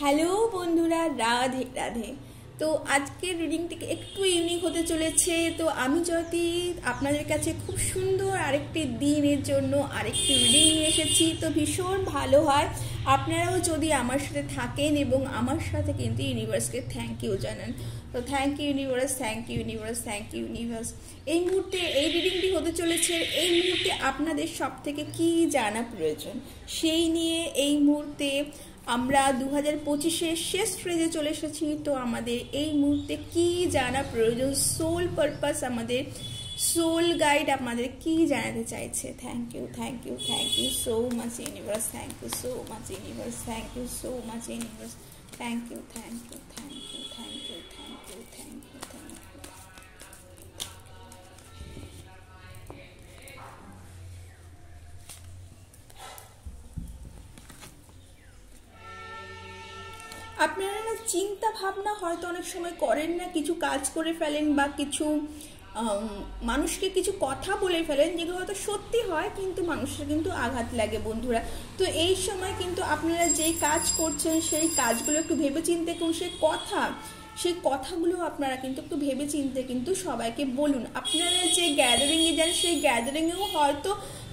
Hello বন্ধুরা, রাধে রাধে। তো আজকের রিডিংটি একটু ইউনিক হতে চলেছে। তো আমি যদি আপনাদের কাছে খুব সুন্দর আরেকটি দিনের জন্য আরেকটি রিডিং নিয়ে এসেছি, তো ভীষণ ভালো হয় আপনারাও যদি আমার সাথে থাকেন এবং আমার সাথে কিন্তু ইউনিভার্সকে থ্যাংক ইউ জানান। তো thank you universe, thank you universe, thank you universe. এই মুহূর্তে এই রিডিংটি হতে চলেছে, এই মুহূর্তে আপনাদের সব থেকে কী জানা প্রয়োজন সেই নিয়ে এই মুহূর্তে আমরা 2025-এর শেষ ফ্রেজে চলে এসেছি। তো আমাদের এই মুহূর্তে কি জানা প্রয়োজন, সোল পারপাস, আমাদের সোল গাইড আমাদের কি জানাতে চাইছে। Thank you, thank you, thank you so much universe, thank you so much universe, thank you so much universe, thank you, thank you, thank you, thank you, thank you, thank you, thank you. আপনারা না চিন্তা ভাবনা হয়তো অনেক সময় করেন না, কিছু কাজ করে ফেলেন বা কিছু মানুষকে কিছু কথা বলে ফেলেন যেগুলো হয়তো সত্যি হয় কিন্তু মানুষের কিন্তু আঘাত লাগে বন্ধুরা। তো এই সময় কিন্তু আপনারা যেই কাজ করছেন সেই কাজগুলো একটু ভেবে চিন্তে করুন, সেই কথাগুলো আপনারা কিন্তু একটু ভেবে চিন্তে কিন্তু সবাইকে বলুন। আপনারা যে গ্যাদারিংয়ে যান সেই গ্যাদারিংয়েও হয়তো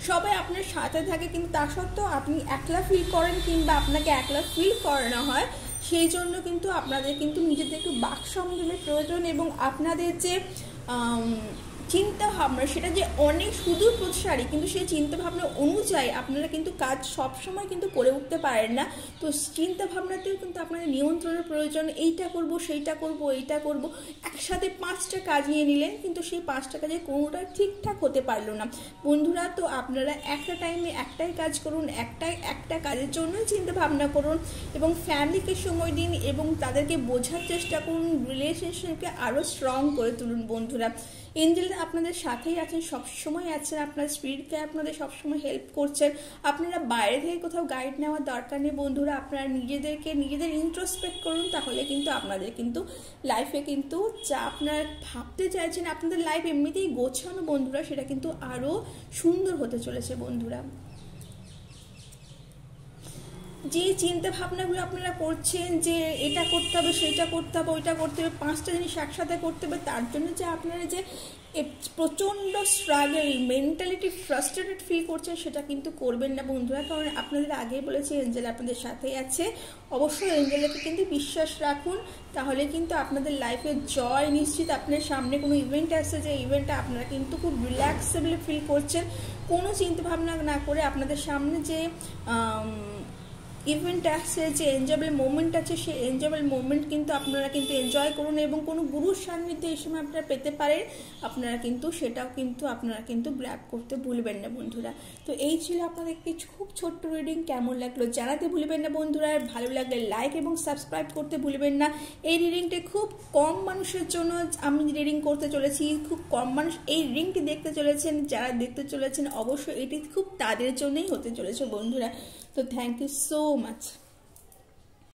সবাই আপনার সাথে থাকে, কিন্তু তা সত্ত্বেও আপনি একলা ফিল করেন কিংবা আপনাকে একলা ফিল করানো হয়, সেই জন্য কিন্তু আপনাদের কিন্তু নিজেদের একটু বাক সংযমের প্রয়োজন এবং আপনাদের যে চিন্তা ভাবনা সেটা যে অনেক সুদূর প্রসারী, কিন্তু সেই চিন্তা ভাবনা অনুযায়ী আপনারা কিন্তু কাজ সবসময় কিন্তু করে উঠতে পারেন না। তো চিন্তা ভাবনাতেও কিন্তু আপনাদের নিয়ন্ত্রণের প্রয়োজন। এইটা করব, সেইটা করব, এইটা করব, একসাথে 5টা কাজ নিয়ে নিলেন কিন্তু সেই 5টা কাজে কোনোটা ঠিকঠাক হতে পারলো না বন্ধুরা। তো আপনারা একটা টাইমে একটাই কাজ করুন, একটা কাজের জন্যই চিন্তা ভাবনা করুন এবং ফ্যামিলিকে সময় দিন এবং তাদেরকে বোঝার চেষ্টা করুন, রিলেশনশিপকে আরও স্ট্রং করে তুলুন বন্ধুরা। এঞ্জেলরা আপনাদের সাথেই আছেন, সবসময় আছেন, আপনার স্পিরিটকে আপনাদের সবসময় হেল্প করছেন। আপনারা বাইরে থেকে কোথাও গাইড নেওয়ার দরকার নেই বন্ধুরা। আপনারা নিজেদের ইন্ট্রোস্পেক্ট করুন, তাহলে কিন্তু আপনাদের কিন্তু লাইফে কিন্তু যা আপনারা ভাবতে চাইছেন, আপনাদের লাইফ এমনিতেই গোছানো বন্ধুরা, সেটা কিন্তু আরও সুন্দর হতে চলেছে বন্ধুরা। যে চিন্তা ভাবনাগুলো আপনারা করছেন যে এটা করতে হবে, সেটা করতে হবে, ওইটা করতে হবে, 5টা জিনিস একসাথে করতে হবে, তার জন্য যে আপনারা যে প্রচণ্ড স্ট্রাগল, মেন্টালিটি ফ্রাস্ট্রেটেড ফিল করছেন, সেটা কিন্তু করবেন না বন্ধুরা। কারণ আপনাদের আগেই বলেছি এঞ্জেল আপনাদের সাথেই আছে। অবশ্যই এঞ্জেলকে কিন্তু বিশ্বাস রাখুন, তাহলে কিন্তু আপনাদের লাইফে জয় নিশ্চিত। আপনার সামনে কোনো ইভেন্ট আসছে, যে ইভেন্টটা আপনারা কিন্তু খুব রিল্যাক্সেবলি ফিল করছেন, কোনো চিন্তা ভাবনা না করে। আপনাদের সামনে যে ইভেন্ট আসছে, যে এনজয়েবল মোমেন্ট আছে, সেই এনজয়েবল মোমেন্ট কিন্তু আপনারা কিন্তু এনজয় করুন এবং কোনো গুরুর সান্নিধ্যে এই সময় আপনারা পেতে পারেন, আপনারা কিন্তু সেটাও কিন্তু আপনারা কিন্তু গ্র্যাব করতে ভুলবেন না বন্ধুরা। তো এই ছিল আপনাদের কিছু খুব ছোট্ট রিডিং। কেমন লাগলো জানাতে ভুলবেন না বন্ধুরা। ভালো লাগলে লাইক এবং সাবস্ক্রাইব করতে ভুলবেন না। এই রিডিংটি খুব কম মানুষের জন্য আমি রিডিং করতে চলেছি, খুব কম মানুষ এই রিডিংটি দেখতে চলেছেন। যারা দেখতে চলেছেন অবশ্যই এটি খুব তাদের জন্যই হতে চলেছে বন্ধুরা। তো থ্যাংক ইউ সো মাচ।